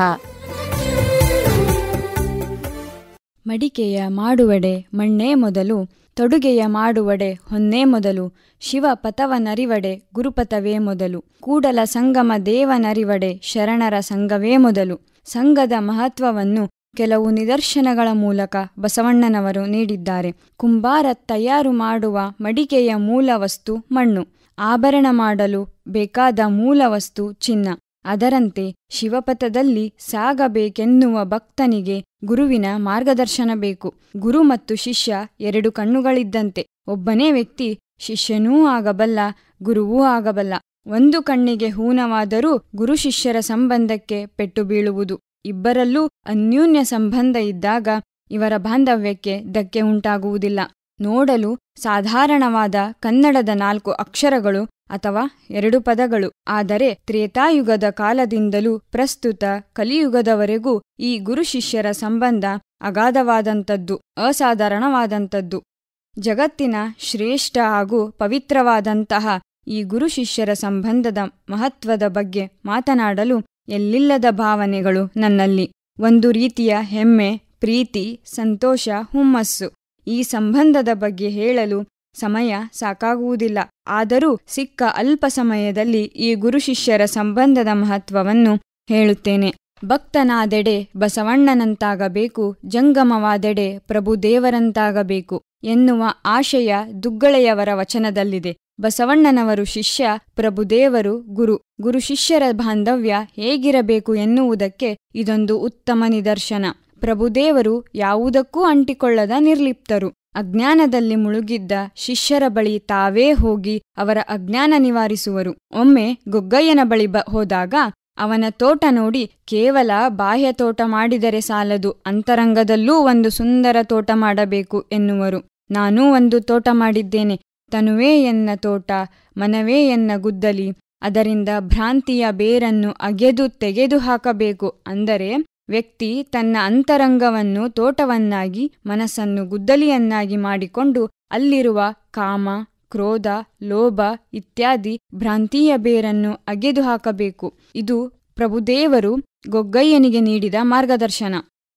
ಮಡಿಕೆಯ ಮಾಡುವಡೆ ಮಣ್ಣೇ ಮೊದಲು, ತೊಡುಗೆಯ ಮಾಡುವಡೆ ಹೊನ್ನೇ ಮೊದಲು, ಶಿವ ಪಥವನರಿವಡೆ ಗುರುಪಥವೇ ಮೊದಲು, ಕೂಡಲ ಸಂಗಮ ದೇವನರಿವಡೆ ಶರಣರ ಸಂಘವೇ ಮೊದಲು. ಸಂಘದ ಮಹತ್ವವನ್ನು ಕೆಲವು ನಿದರ್ಶನಗಳ ಮೂಲಕ ಬಸವಣ್ಣನವರು ನೀಡಿದ್ದಾರೆ. ಕುಂಬಾರ ತಯಾರು ಮಾಡುವ ಮಡಿಕೆಯ ಮೂಲ ವಸ್ತು ಮಣ್ಣು, ಆಭರಣ ಮಾಡಲು ಬೇಕಾದ ಮೂಲ ವಸ್ತು ಚಿನ್ನ. ಅದರಂತೆ ಶಿವಪಥದಲ್ಲಿ ಸಾಗಬೇಕೆನ್ನುವ ಭಕ್ತನಿಗೆ ಗುರುವಿನ ಮಾರ್ಗದರ್ಶನ ಬೇಕು. ಗುರು ಮತ್ತು ಶಿಷ್ಯ ಎರಡು ಕಣ್ಣುಗಳಿದ್ದಂತೆ. ಒಬ್ಬನೇ ವ್ಯಕ್ತಿ ಶಿಷ್ಯನೂ ಆಗಬಲ್ಲ, ಗುರುವೂ ಆಗಬಲ್ಲ. ಒಂದು ಕಣ್ಣಿಗೆ ಹೂನವಾದರೂ ಗುರು ಶಿಷ್ಯರ ಸಂಬಂಧಕ್ಕೆ ಪೆಟ್ಟು ಬೀಳುವುದು. ಇಬ್ಬರಲ್ಲೂ ಅನ್ಯೂನ್ಯ ಸಂಬಂಧ ಇದ್ದಾಗ ಇವರ ಬಾಂಧವ್ಯಕ್ಕೆ ಧಕ್ಕೆ ಉಂಟಾಗುವುದಿಲ್ಲ. ನೋಡಲು ಸಾಧಾರಣವಾದ ಕನ್ನಡದ 4 ಅಕ್ಷರಗಳು ಅಥವಾ 2 ಪದಗಳು. ಆದರೆ ತ್ರೇತಾಯುಗದ ಕಾಲದಿಂದಲೂ ಪ್ರಸ್ತುತ ಕಲಿಯುಗದವರೆಗೂ ಈ ಗುರು ಶಿಷ್ಯರ ಸಂಬಂಧ ಅಗಾಧವಾದಂಥದ್ದು, ಅಸಾಧಾರಣವಾದಂಥದ್ದು. ಜಗತ್ತಿನ ಶ್ರೇಷ್ಠ ಹಾಗೂ ಪವಿತ್ರವಾದಂತಹ ಈ ಗುರು ಶಿಷ್ಯರ ಸಂಬಂಧದ ಮಹತ್ವದ ಬಗ್ಗೆ ಮಾತನಾಡಲು ಎಲ್ಲಿಲ್ಲದ ಭಾವನೆಗಳು ನನ್ನಲ್ಲಿ. ಒಂದು ರೀತಿಯ ಹೆಮ್ಮೆ, ಪ್ರೀತಿ, ಸಂತೋಷ, ಹುಮ್ಮಸ್ಸು. ಈ ಸಂಬಂಧದ ಬಗ್ಗೆ ಹೇಳಲು ಸಮಯ ಸಾಕಾಗುವುದಿಲ್ಲ. ಆದರೂ ಸಿಕ್ಕ ಅಲ್ಪ ಸಮಯದಲ್ಲಿ ಈ ಗುರು ಶಿಷ್ಯರ ಸಂಬಂಧದ ಮಹತ್ವವನ್ನು ಹೇಳುತ್ತೇನೆ. ಭಕ್ತನಾದೆಡೆ ಬಸವಣ್ಣನಂತಾಗಬೇಕು, ಜಂಗಮವಾದೆಡೆ ಪ್ರಭುದೇವರಂತಾಗಬೇಕು ಎನ್ನುವ ಆಶಯ ದುಗ್ಗಳೆಯವರ ವಚನದಲ್ಲಿದೆ. ಬಸವಣ್ಣನವರು ಶಿಷ್ಯ, ಪ್ರಭುದೇವರು ಗುರು. ಗುರು ಶಿಷ್ಯರ ಬಾಂಧವ್ಯ ಹೇಗಿರಬೇಕು ಎನ್ನುವುದಕ್ಕೆ ಇದೊಂದು ಉತ್ತಮ ನಿದರ್ಶನ. ಪ್ರಭುದೇವರು ಯಾವುದಕ್ಕೂ ಅಂಟಿಕೊಳ್ಳದ ನಿರ್ಲಿಪ್ತರು. ಅಜ್ಞಾನದಲ್ಲಿ ಮುಳುಗಿದ್ದ ಶಿಷ್ಯರ ಬಳಿ ತಾವೇ ಹೋಗಿ ಅವರ ಅಜ್ಞಾನ ನಿವಾರಿಸುವರು. ಒಮ್ಮೆ ಗೊಗ್ಗಯ್ಯನ ಬಳಿ ಹೋದಾಗ ಅವನ ತೋಟ ನೋಡಿ, ಕೇವಲ ಬಾಹ್ಯ ತೋಟ ಮಾಡಿದರೆ ಸಾಲದು, ಅಂತರಂಗದಲ್ಲೂ ಒಂದು ಸುಂದರ ತೋಟ ಮಾಡಬೇಕು ಎನ್ನುವರು. ನಾನೂ ಒಂದು ತೋಟ ಮಾಡಿದ್ದೇನೆ. ತನುವೇ ಎನ್ನ ತೋಟ, ಮನವೇ ಎನ್ನ ಗುದ್ದಲಿ. ಅದರಿಂದ ಭ್ರಾಂತಿಯ ಬೇರನ್ನು ಅಗೆದು ತೆಗೆದು ಹಾಕಬೇಕು. ಅಂದರೆ ವ್ಯಕ್ತಿ ತನ್ನ ಅಂತರಂಗವನ್ನು ತೋಟವನ್ನಾಗಿ, ಮನಸ್ಸನ್ನು ಗುದ್ದಲಿಯನ್ನಾಗಿ ಮಾಡಿಕೊಂಡು ಅಲ್ಲಿರುವ ಕಾಮ, ಕ್ರೋಧ, ಲೋಭ ಇತ್ಯಾದಿ ಭ್ರಾಂತಿಯ ಬೇರನ್ನು ಅಗೆದು ಹಾಕಬೇಕು. ಇದು ಪ್ರಭುದೇವರು ಗೊಗ್ಗಯ್ಯನಿಗೆ ನೀಡಿದ ಮಾರ್ಗದರ್ಶನ.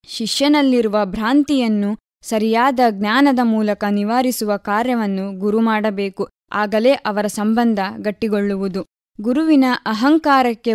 ಶಿಷ್ಯನಲ್ಲಿರುವ ಭ್ರಾಂತಿಯನ್ನು ಸರಿಯಾದ ಜ್ಞಾನದ ಮೂಲಕ ನಿವಾರಿಸುವ ಕಾರ್ಯವನ್ನು ಗುರು ಮಾಡಬೇಕು. ಆಗಲೇ ಅವರ ಸಂಬಂಧ ಗಟ್ಟಿಗೊಳ್ಳುವುದು. ಗುರುವಿನ ಅಹಂಕಾರಕ್ಕೆ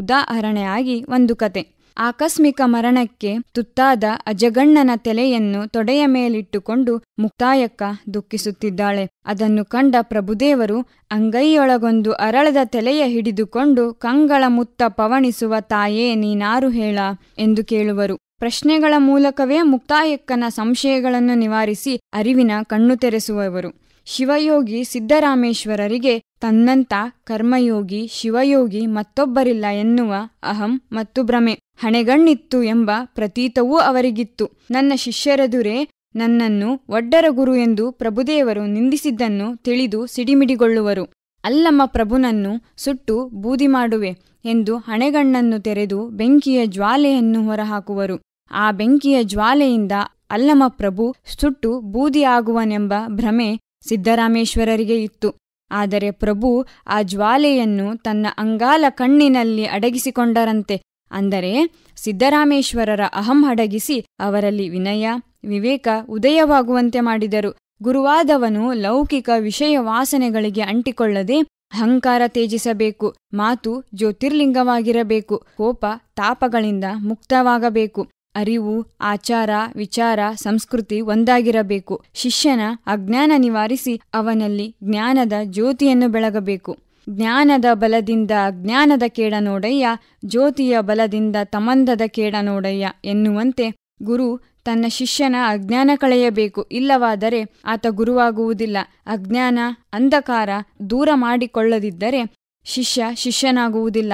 ಉದಾಹರಣೆಯಾಗಿ ಒಂದು ಕತೆ. ಆಕಸ್ಮಿಕ ಮರಣಕ್ಕೆ ತುತ್ತಾದ ಅಜಗಣ್ಣನ ತಲೆಯನ್ನು ತೊಡೆಯ ಮೇಲಿಟ್ಟುಕೊಂಡು ಮುಕ್ತಾಯಕ್ಕ ದುಃಖಿಸುತ್ತಿದ್ದಾಳೆ. ಅದನ್ನು ಕಂಡ ಪ್ರಭುದೇವರು ಅಂಗೈಯೊಳಗೊಂದು ಅರಳದ ತಲೆಯ ಹಿಡಿದುಕೊಂಡು ಕಂಗಳ ಮುತ್ತ ಪವಣಿಸುವ ತಾಯೇ ನೀನಾರು ಹೇಳ ಎಂದು ಕೇಳುವರು. ಪ್ರಶ್ನೆಗಳ ಮೂಲಕವೇ ಮುಕ್ತಾಯಕ್ಕನ ಸಂಶಯಗಳನ್ನು ನಿವಾರಿಸಿ ಅರಿವಿನ ಕಣ್ಣು ತೆರೆಸುವವರು. ಶಿವಯೋಗಿ ಸಿದ್ದರಾಮೇಶ್ವರರಿಗೆ ತನ್ನಂತ ಕರ್ಮಯೋಗಿ, ಶಿವಯೋಗಿ ಮತ್ತೊಬ್ಬರಿಲ್ಲ ಎನ್ನುವ ಅಹಂ ಮತ್ತು ಭ್ರಮೆ, ಹಣೆಗಣ್ಣಿತ್ತು ಎಂಬ ಪ್ರತೀತವೂ ಅವರಿಗಿತ್ತು. ನನ್ನ ಶಿಷ್ಯರೆದುರೇ ನನ್ನನ್ನು ಒಡ್ಡರ ಗುರು ಎಂದು ಪ್ರಭುದೇವರು ನಿಂದಿಸಿದ್ದನ್ನು ತಿಳಿದು ಸಿಡಿಮಿಡಿಗೊಳ್ಳುವರು. ಅಲ್ಲಮ್ಮ ಪ್ರಭುನನ್ನು ಸುಟ್ಟು ಬೂದಿ ಮಾಡುವೆ ಎಂದು ಹಣೆಗಣ್ಣನ್ನು ತೆರೆದು ಬೆಂಕಿಯ ಜ್ವಾಲೆಯನ್ನು ಹೊರಹಾಕುವರು. ಆ ಬೆಂಕಿಯ ಜ್ವಾಲೆಯಿಂದ ಅಲ್ಲಮ ಪ್ರಭು ಸುಟ್ಟು ಬೂದಿಯಾಗುವನೆಂಬ ಭ್ರಮೆ ಸಿದ್ದರಾಮೇಶ್ವರರಿಗೆ ಇತ್ತು. ಆದರೆ ಪ್ರಭು ಆ ಜ್ವಾಲೆಯನ್ನು ತನ್ನ ಅಂಗಾಲ ಕಣ್ಣಿನಲ್ಲಿ ಅಡಗಿಸಿಕೊಂಡರಂತೆ. ಅಂದರೆ ಸಿದ್ದರಾಮೇಶ್ವರರ ಅಹಂ ಅಡಗಿಸಿ ಅವರಲ್ಲಿ ವಿನಯ, ವಿವೇಕ ಉದಯವಾಗುವಂತೆ ಮಾಡಿದರು. ಗುರುವಾದವನು ಲೌಕಿಕ ವಿಷಯ ವಾಸನೆಗಳಿಗೆ ಅಂಟಿಕೊಳ್ಳದೆ ಅಹಂಕಾರ ತ್ಯಜಿಸಬೇಕು. ಮಾತು ಜ್ಯೋತಿರ್ಲಿಂಗವಾಗಿರಬೇಕು. ಕೋಪ ತಾಪಗಳಿಂದ ಮುಕ್ತವಾಗಬೇಕು. ಅರಿವು, ಆಚಾರ, ವಿಚಾರ, ಸಂಸ್ಕೃತಿ ಒಂದಾಗಿರಬೇಕು. ಶಿಷ್ಯನ ಅಜ್ಞಾನ ನಿವಾರಿಸಿ ಅವನಲ್ಲಿ ಜ್ಞಾನದ ಜ್ಯೋತಿಯನ್ನು ಬೆಳಗಬೇಕು. ಜ್ಞಾನದ ಬಲದಿಂದ ಅಜ್ಞಾನದ ಕೇಡ ನೋಡಯ್ಯ, ಜ್ಯೋತಿಯ ಬಲದಿಂದ ತಮಂದದ ಕೇಡ ನೋಡಯ್ಯ ಎನ್ನುವಂತೆ ಗುರು ತನ್ನ ಶಿಷ್ಯನ ಅಜ್ಞಾನ ಕಳೆಯಬೇಕು. ಇಲ್ಲವಾದರೆ ಆತ ಗುರುವಾಗುವುದಿಲ್ಲ. ಅಜ್ಞಾನ, ಅಂಧಕಾರ ದೂರ ಮಾಡಿಕೊಳ್ಳದಿದ್ದರೆ ಶಿಷ್ಯನಾಗುವುದಿಲ್ಲ.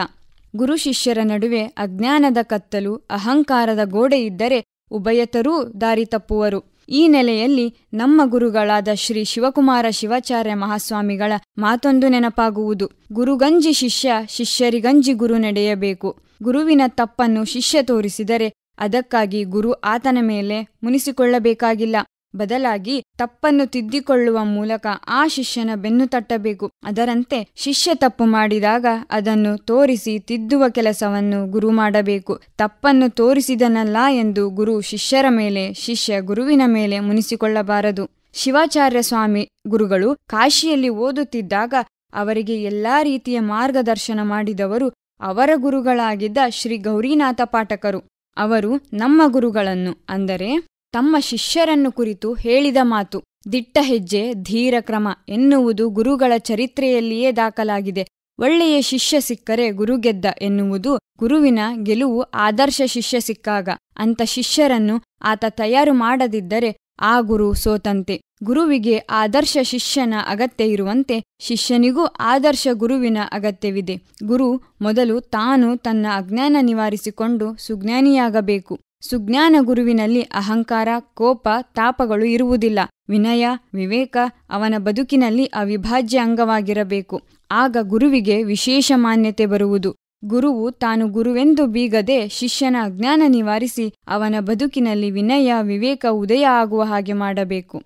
ಗುರು ಶಿಷ್ಯರ ನಡುವೆ ಅಜ್ಞಾನದ ಕತ್ತಲು, ಅಹಂಕಾರದ ಗೋಡೆ ಇದ್ದರೆ ಉಭಯತರೂ ದಾರಿ ತಪ್ಪುವರು. ಈ ನೆಲೆಯಲ್ಲಿ ನಮ್ಮ ಗುರುಗಳಾದ ಶ್ರೀ ಶಿವಕುಮಾರ ಶಿವಾಚಾರ್ಯ ಮಹಾಸ್ವಾಮಿಗಳ ಮಾತೊಂದು ನೆನಪಾಗುವುದು. ಗುರುಗಂಜಿ ಶಿಷ್ಯ, ಶಿಷ್ಯರಿಗಂಜಿ ಗುರು ನಡೆಯಬೇಕು. ಗುರುವಿನ ತಪ್ಪನ್ನು ಶಿಷ್ಯ ತೋರಿಸಿದರೆ ಅದಕ್ಕಾಗಿ ಗುರು ಆತನ ಮೇಲೆ ಮುನಿಸಿಕೊಳ್ಳಬೇಕಾಗಿಲ್ಲ. ಬದಲಾಗಿ ತಪ್ಪನ್ನು ತಿದ್ದಿಕೊಳ್ಳುವ ಮೂಲಕ ಆ ಶಿಷ್ಯನ ಬೆನ್ನು ತಟ್ಟಬೇಕು. ಅದರಂತೆ ಶಿಷ್ಯ ತಪ್ಪು ಮಾಡಿದಾಗ ಅದನ್ನು ತೋರಿಸಿ ತಿದ್ದುವ ಕೆಲಸವನ್ನು ಗುರು ಮಾಡಬೇಕು. ತಪ್ಪನ್ನು ತೋರಿಸಿದನಲ್ಲ ಎಂದು ಗುರು ಶಿಷ್ಯರ ಮೇಲೆ, ಶಿಷ್ಯ ಗುರುವಿನ ಮೇಲೆ ಮುನಿಸಿಕೊಳ್ಳಬಾರದು. ಶಿವಾಚಾರ್ಯ ಸ್ವಾಮಿ ಗುರುಗಳು ಕಾಶಿಯಲ್ಲಿ ಓದುತ್ತಿದ್ದಾಗ ಅವರಿಗೆ ಎಲ್ಲಾ ರೀತಿಯ ಮಾರ್ಗದರ್ಶನ ಮಾಡಿದವರು ಅವರ ಗುರುಗಳಾಗಿದ್ದ ಶ್ರೀ ಗೌರಿನಾಥ ಪಾಠಕರು. ಅವರು ನಮ್ಮ ಗುರುಗಳನ್ನು, ಅಂದರೆ ತಮ್ಮ ಶಿಷ್ಯರನ್ನು ಕುರಿತು ಹೇಳಿದ ಮಾತು ದಿಟ್ಟ ಹೆಜ್ಜೆ ಧೀರ ಕ್ರಮ ಎನ್ನುವುದು ಗುರುಗಳ ಚರಿತ್ರೆಯಲ್ಲಿಯೇ ದಾಖಲಾಗಿದೆ. ಒಳ್ಳೆಯ ಶಿಷ್ಯ ಸಿಕ್ಕರೆ ಗುರು ಗೆದ್ದ ಎನ್ನುವುದು ಗುರುವಿನ ಗೆಲುವು. ಆದರ್ಶ ಶಿಷ್ಯ ಸಿಕ್ಕಾಗ ಅಂಥ ಶಿಷ್ಯರನ್ನು ಆತ ತಯಾರು ಮಾಡದಿದ್ದರೆ ಆ ಗುರು ಸೋತಂತೆ. ಗುರುವಿಗೆ ಆದರ್ಶ ಶಿಷ್ಯನ ಅಗತ್ಯ ಇರುವಂತೆ ಶಿಷ್ಯನಿಗೂ ಆದರ್ಶ ಗುರುವಿನ ಅಗತ್ಯವಿದೆ. ಗುರು ಮೊದಲು ತಾನು ತನ್ನ ಅಜ್ಞಾನ ನಿವಾರಿಸಿಕೊಂಡು ಸುಜ್ಞಾನಿಯಾಗಬೇಕು. ಸುಜ್ಞಾನ ಗುರುವಿನಲ್ಲಿ ಅಹಂಕಾರ, ಕೋಪ, ತಾಪಗಳು ಇರುವುದಿಲ್ಲ. ವಿನಯ, ವಿವೇಕ ಅವನ ಬದುಕಿನಲ್ಲಿ ಅವಿಭಾಜ್ಯ ಅಂಗವಾಗಿರಬೇಕು. ಆಗ ಗುರುವಿಗೆ ವಿಶೇಷ ಮಾನ್ಯತೆ ಬರುವುದು. ಗುರುವು ತಾನು ಗುರುವೆಂದು ಬೀಗದೆ ಶಿಷ್ಯನ ಅಜ್ಞಾನ ನಿವಾರಿಸಿ ಅವನ ಬದುಕಿನಲ್ಲಿ ವಿನಯ, ವಿವೇಕ ಉದಯ ಆಗುವ ಹಾಗೆ ಮಾಡಬೇಕು.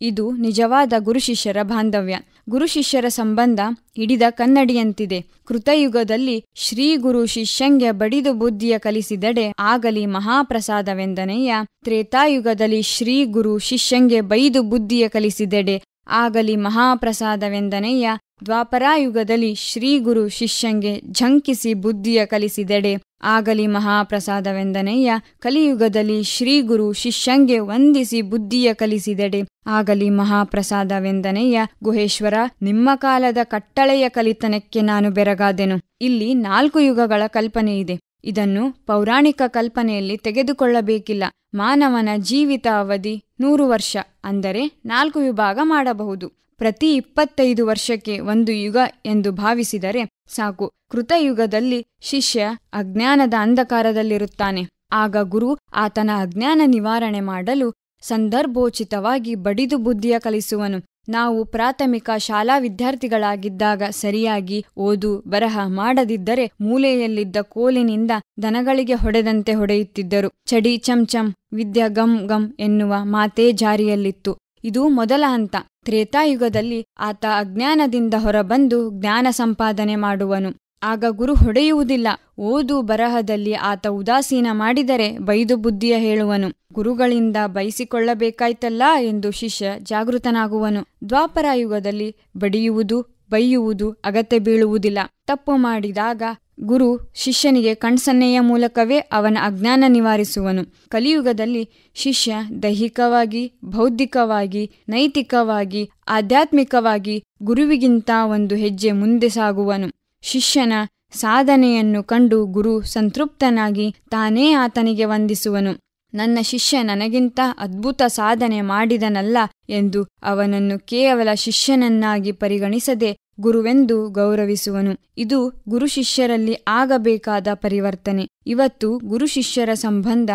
ಇದು ನಿಜವಾದ ಗುರುಶಿಷ್ಯರ ಬಾಂಧವ್ಯ. ಗುರುಶಿಷ್ಯರ ಸಂಬಂಧ ಹಿಡಿದ ಕನ್ನಡಿಯಂತಿದೆ. ಕೃತಯುಗದಲ್ಲಿ ಶ್ರೀ ಗುರು ಶಿಷ್ಯಂಗೆ ಬಡಿದು ಬುದ್ಧಿಯ ಕಲಿಸಿದಡೆ ಆಗಲಿ ಮಹಾಪ್ರಸಾದವೆಂದನೆಯ. ತ್ರೇತಾಯುಗದಲ್ಲಿ ಶ್ರೀ ಗುರು ಶಿಷ್ಯಂಗೆ ಬೈದು ಬುದ್ಧಿಯ ಕಲಿಸಿದೆಡೆ ಆಗಲಿ ಮಹಾಪ್ರಸಾದವೆಂದನೆಯ. ದ್ವಾಪರಾಯುಗದಲ್ಲಿ ಶ್ರೀ ಗುರು ಶಿಷ್ಯಂಗೆ ಝಂಕಿಸಿ ಬುದ್ಧಿಯ ಕಲಿಸಿದೆಡೆ ಆಗಲಿ ಮಹಾಪ್ರಸಾದವೆಂದನೆಯ. ಕಲಿಯುಗದಲ್ಲಿ ಶ್ರೀ ಗುರು ಶಿಷ್ಯಂಗೆ ವಂದಿಸಿ ಬುದ್ಧಿಯ ಕಲಿಸಿದೆಡೆ ಆಗಲಿ ಮಹಾಪ್ರಸಾದವೆಂದನೆಯ. ಗುಹೇಶ್ವರ, ನಿಮ್ಮ ಕಾಲದ ಕಟ್ಟಳೆಯ ಕಲಿತನಕ್ಕೆ ನಾನು ಬೆರಗಾದೆನು. ಇಲ್ಲಿ 4 ಯುಗಗಳ ಕಲ್ಪನೆ ಇದೆ. ಇದನ್ನು ಪೌರಾಣಿಕ ಕಲ್ಪನೆಯಲ್ಲಿ ತೆಗೆದುಕೊಳ್ಳಬೇಕಿಲ್ಲ. ಮಾನವನ ಜೀವಿತ ಅವಧಿ 100 ವರ್ಷ, ಅಂದರೆ 4 ವಿಭಾಗ ಮಾಡಬಹುದು. ಪ್ರತಿ 25 ವರ್ಷಕ್ಕೆ 1 ಯುಗ ಎಂದು ಭಾವಿಸಿದರೆ ಸಾಕು. ಕೃತಯುಗದಲ್ಲಿ ಶಿಷ್ಯ ಅಜ್ಞಾನದ ಅಂಧಕಾರದಲ್ಲಿರುತ್ತಾನೆ. ಆಗ ಗುರು ಆತನ ಅಜ್ಞಾನ ನಿವಾರಣೆ ಮಾಡಲು ಸಂದರ್ಭೋಚಿತವಾಗಿ ಬಡಿದು ಬುದ್ಧಿಯ ಕಲಿಸುವನು. ನಾವು ಪ್ರಾಥಮಿಕ ಶಾಲಾ ವಿದ್ಯಾರ್ಥಿಗಳಾಗಿದ್ದಾಗ ಸರಿಯಾಗಿ ಓದು ಬರಹ ಮಾಡದಿದ್ದರೆ ಮೂಲೆಯಲ್ಲಿದ್ದ ಕೋಲಿನಿಂದ ದನಗಳಿಗೆ ಹೊಡೆದಂತೆ ಹೊಡೆಯುತ್ತಿದ್ದರು. ಚಡಿ ಚಂಚಂ ವಿದ್ಯ ಗಂ ಗಂ ಎನ್ನುವ ಮಾತೇ ಜಾರಿಯಲ್ಲಿತ್ತು. ಇದು ಮೊದಲ ಹಂತ. ತ್ರೇತಾಯುಗದಲ್ಲಿ ಆತ ಅಜ್ಞಾನದಿಂದ ಹೊರಬಂದು ಜ್ಞಾನ ಸಂಪಾದನೆ ಮಾಡುವನು. ಆಗ ಗುರು ಹೊಡೆಯುವುದಿಲ್ಲ. ಓದು ಬರಹದಲ್ಲಿ ಆತ ಉದಾಸೀನ ಮಾಡಿದರೆ ಬೈದು ಬುದ್ಧಿಯ ಹೇಳುವನು. ಗುರುಗಳಿಂದ ಬಯಸಿಕೊಳ್ಳಬೇಕಾಯ್ತಲ್ಲ ಎಂದು ಶಿಷ್ಯ ಜಾಗೃತನಾಗುವನು. ದ್ವಾಪರಾಯುಗದಲ್ಲಿ ಬಡಿಯುವುದು, ಬೈಯುವುದು ಅಗತ್ಯ ಬೀಳುವುದಿಲ್ಲ. ತಪ್ಪು ಮಾಡಿದಾಗ ಗುರು ಶಿಷ್ಯನಿಗೆ ಕಣ್ಸನ್ನೆಯ ಮೂಲಕವೇ ಅವನ ಅಜ್ಞಾನ ನಿವಾರಿಸುವನು. ಕಲಿಯುಗದಲ್ಲಿ ಶಿಷ್ಯ ದೈಹಿಕವಾಗಿ, ಬೌದ್ಧಿಕವಾಗಿ, ನೈತಿಕವಾಗಿ, ಆಧ್ಯಾತ್ಮಿಕವಾಗಿ ಗುರುವಿಗಿಂತ 1 ಹೆಜ್ಜೆ ಮುಂದೆ ಸಾಗುವನು. ಶಿಷ್ಯನ ಸಾಧನೆಯನ್ನು ಕಂಡು ಗುರು ಸಂತೃಪ್ತನಾಗಿ ತಾನೇ ಆತನಿಗೆ ವಂದಿಸುವನು. ನನ್ನ ಶಿಷ್ಯ ನನಗಿಂತ ಅದ್ಭುತ ಸಾಧನೆ ಮಾಡಿದನಲ್ಲ ಎಂದು ಅವನನ್ನು ಕೇವಲ ಶಿಷ್ಯನನ್ನಾಗಿ ಪರಿಗಣಿಸದೆ ಗುರುವೆಂದು ಗೌರವಿಸುವನು. ಇದು ಗುರು ಶಿಷ್ಯರಲ್ಲಿ ಆಗಬೇಕಾದ ಪರಿವರ್ತನೆ. ಇವತ್ತು ಗುರು ಶಿಷ್ಯರ ಸಂಬಂಧ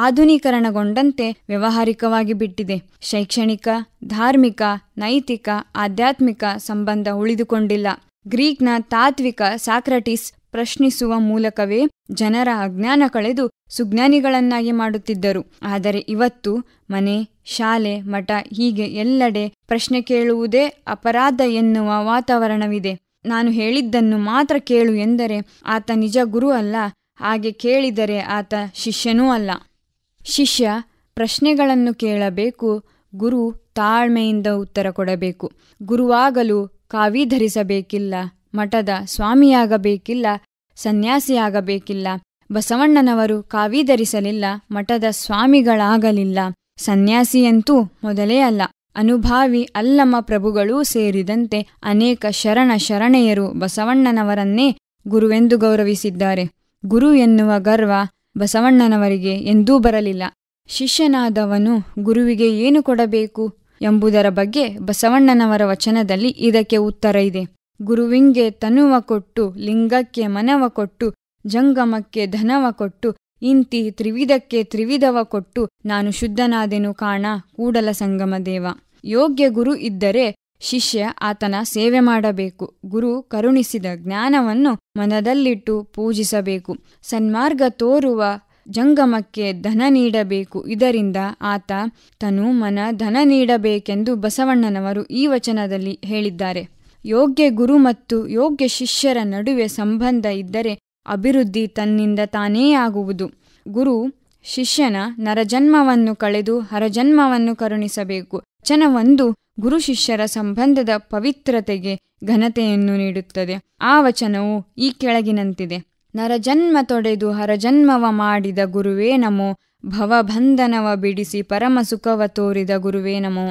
ಆಧುನೀಕರಣಗೊಂಡಂತೆ ವ್ಯಾವಹಾರಿಕವಾಗಿ ಬಿಟ್ಟಿದೆ. ಶೈಕ್ಷಣಿಕ, ಧಾರ್ಮಿಕ, ನೈತಿಕ, ಆಧ್ಯಾತ್ಮಿಕ ಸಂಬಂಧ ಉಳಿದುಕೊಂಡಿಲ್ಲ. ಗ್ರೀಕ್ನ ತಾತ್ವಿಕ ಸಾಕ್ರಟಿಸ್ ಪ್ರಶ್ನಿಸುವ ಮೂಲಕವೇ ಜನರ ಅಜ್ಞಾನ ಕಳೆದು ಸುಜ್ಞಾನಿಗಳನ್ನಾಗಿ ಮಾಡುತ್ತಿದ್ದರು. ಆದರೆ ಇವತ್ತು ಮನೆ, ಶಾಲೆ, ಮಠ ಹೀಗೆ ಎಲ್ಲೆಡೆ ಪ್ರಶ್ನೆ ಕೇಳುವುದೇ ಅಪರಾಧ ಎನ್ನುವ ವಾತಾವರಣವಿದೆ. ನಾನು ಹೇಳಿದ್ದನ್ನು ಮಾತ್ರ ಕೇಳು ಎಂದರೆ ಆತ ನಿಜ ಗುರು ಅಲ್ಲ. ಹಾಗೆ ಕೇಳಿದರೆ ಆತ ಶಿಷ್ಯನೂ ಅಲ್ಲ. ಶಿಷ್ಯ ಪ್ರಶ್ನೆಗಳನ್ನು ಕೇಳಬೇಕು. ಗುರು ತಾಳ್ಮೆಯಿಂದ ಉತ್ತರ ಕೊಡಬೇಕು. ಗುರುವಾಗಲು ಕಾವಿ ಧರಿಸಬೇಕಿಲ್ಲ, ಮಠದ ಸ್ವಾಮಿಯಾಗಬೇಕಿಲ್ಲ, ಸನ್ಯಾಸಿಯಾಗಬೇಕಿಲ್ಲ. ಬಸವಣ್ಣನವರು ಕಾವಿ ಧರಿಸಲಿಲ್ಲ, ಮಠದ ಸ್ವಾಮಿಗಳಾಗಲಿಲ್ಲ, ಸನ್ಯಾಸಿಯಂತೂ ಮೊದಲೇ ಅಲ್ಲ. ಅನುಭಾವಿ ಅಲ್ಲಮ ಪ್ರಭುಗಳೂ ಸೇರಿದಂತೆ ಅನೇಕ ಶರಣೆಯರು ಬಸವಣ್ಣನವರನ್ನೇ ಗುರುವೆಂದು ಗೌರವಿಸಿದ್ದಾರೆ. ಗುರು ಎನ್ನುವ ಗರ್ವ ಬಸವಣ್ಣನವರಿಗೆ ಎಂದೂ ಬರಲಿಲ್ಲ. ಶಿಷ್ಯನಾದವನು ಗುರುವಿಗೆ ಏನು ಕೊಡಬೇಕು ಎಂಬುದರ ಬಗ್ಗೆ ಬಸವಣ್ಣನವರ ವಚನದಲ್ಲಿ ಇದಕ್ಕೆ ಉತ್ತರ ಇದೆ. ಗುರುವಿಂಗೆ ತನುವ ಕೊಟ್ಟು, ಲಿಂಗಕ್ಕೆ ಮನವ ಕೊಟ್ಟು, ಜಂಗಮಕ್ಕೆ ಧನವ ಕೊಟ್ಟು, ಇಂತಿ ತ್ರಿವಿಧಕ್ಕೆ ತ್ರಿವಿಧವ ಕೊಟ್ಟು ನಾನು ಶುದ್ಧನಾದೆನು ಕಾಣ ಕೂಡಲ ಸಂಗಮ ದೇವ. ಯೋಗ್ಯ ಗುರು ಇದ್ದರೆ ಶಿಷ್ಯ ಆತನ ಸೇವೆ ಮಾಡಬೇಕು. ಗುರು ಕರುಣಿಸಿದ ಜ್ಞಾನವನ್ನು ಮನದಲ್ಲಿಟ್ಟು ಪೂಜಿಸಬೇಕು. ಸನ್ಮಾರ್ಗ ತೋರುವ ಜಂಗಮಕ್ಕೆ ಧನ ನೀಡಬೇಕು. ಇದರಿಂದ ಆತ ತನು ಮನ ಧನ ನೀಡಬೇಕೆಂದು ಬಸವಣ್ಣನವರು ಈ ವಚನದಲ್ಲಿ ಹೇಳಿದ್ದಾರೆ. ಯೋಗ್ಯ ಗುರು ಮತ್ತು ಯೋಗ್ಯ ಶಿಷ್ಯರ ನಡುವೆ ಸಂಬಂಧ ಇದ್ದರೆ ಅಭಿವೃದ್ಧಿ ತನ್ನಿಂದ ತಾನೇ ಆಗುವುದು. ಗುರು ಶಿಷ್ಯನ ನರಜನ್ಮವನ್ನು ಕಳೆದು ಹರಜನ್ಮವನ್ನು ಕರುಣಿಸಬೇಕು. ವಚನವೊಂದು ಗುರು ಶಿಷ್ಯರ ಸಂಬಂಧದ ಪವಿತ್ರತೆಗೆ ಘನತೆಯನ್ನು ನೀಡುತ್ತದೆ. ಆ ವಚನವು ಈ ಕೆಳಗಿನಂತಿದೆ: ನರಜನ್ಮ ತೊಡೆದು ಹರಜನ್ಮವ ಮಾಡಿದ ಗುರುವೇ ನಮೋ, ಭವಬಂಧನವ ಬಿಡಿಸಿ ಪರಮ ಸುಖವ ತೋರಿದ ಗುರುವೇ ನಮೋ.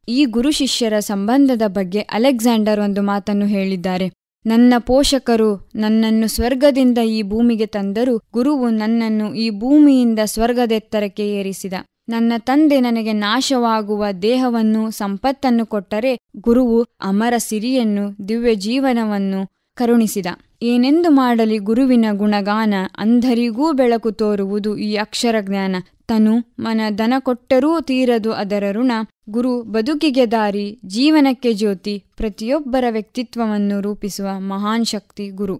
ಈ ಗುರು ಶಿಷ್ಯರ ಸಂಬಂಧದ ಬಗ್ಗೆ ಅಲೆಕ್ಸಾಂಡರ್ ಒಂದು ಮಾತನ್ನು ಹೇಳಿದ್ದಾರೆ: ನನ್ನ ಪೋಷಕರು ನನ್ನನ್ನು ಸ್ವರ್ಗದಿಂದ ಈ ಭೂಮಿಗೆ ತಂದರು, ಗುರುವು ನನ್ನನ್ನು ಈ ಭೂಮಿಯಿಂದ ಸ್ವರ್ಗದೆತ್ತರಕ್ಕೆ ಏರಿಸಿದ. ನನ್ನ ತಂದೆ ನನಗೆ ನಾಶವಾಗುವ ದೇಹವನ್ನು ಸಂಪತ್ತನ್ನು ಕೊಟ್ಟರೆ, ಗುರುವು ಅಮರ ಸಿರಿಯನ್ನು ದಿವ್ಯ ಜೀವನವನ್ನು ಕರುಣಿಸಿದ. ಏನೆಂದು ಮಾಡಲಿ ಗುರುವಿನ ಗುಣಗಾನ, ಅಂಧರಿಗೂ ಬೆಳಕು ತೋರುವುದು ಈ ಅಕ್ಷರ ಜ್ಞಾನ. ತನು ಮನ ದನ ಕೊಟ್ಟರೂ ತೀರದು ಅದರ ಋಣ. ಗುರು ಬದುಕಿಗೆ ದಾರಿ, ಜೀವನಕ್ಕೆ ಜ್ಯೋತಿ, ಪ್ರತಿಯೊಬ್ಬರ ವ್ಯಕ್ತಿತ್ವವನ್ನು ರೂಪಿಸುವ ಮಹಾನ್ ಶಕ್ತಿ ಗುರು.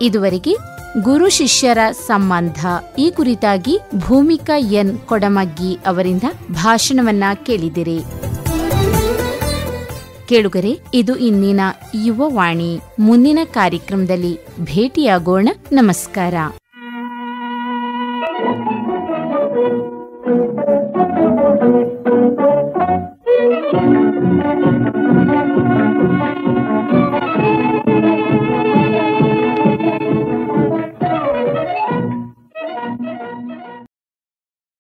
ಇದುವರೆಗೆ ಗುರು ಶಿಷ್ಯರ ಸಂಬಂಧ ಈ ಕುರಿತಾಗಿ ಭೂಮಿಕಾ ಎನ್ ಕೊಡಮಗ್ಗಿ ಅವರಿಂದ ಭಾಷಣವನ್ನ ಕೇಳಿದಿರಿ. ಕೇಳುಗರೆ, ಇದು ಇಂದಿನ ಯುವವಾಣಿ. ಮುಂದಿನ ಕಾರ್ಯಕ್ರಮದಲ್ಲಿ ಭೇಟಿಯಾಗೋಣ. ನಮಸ್ಕಾರ.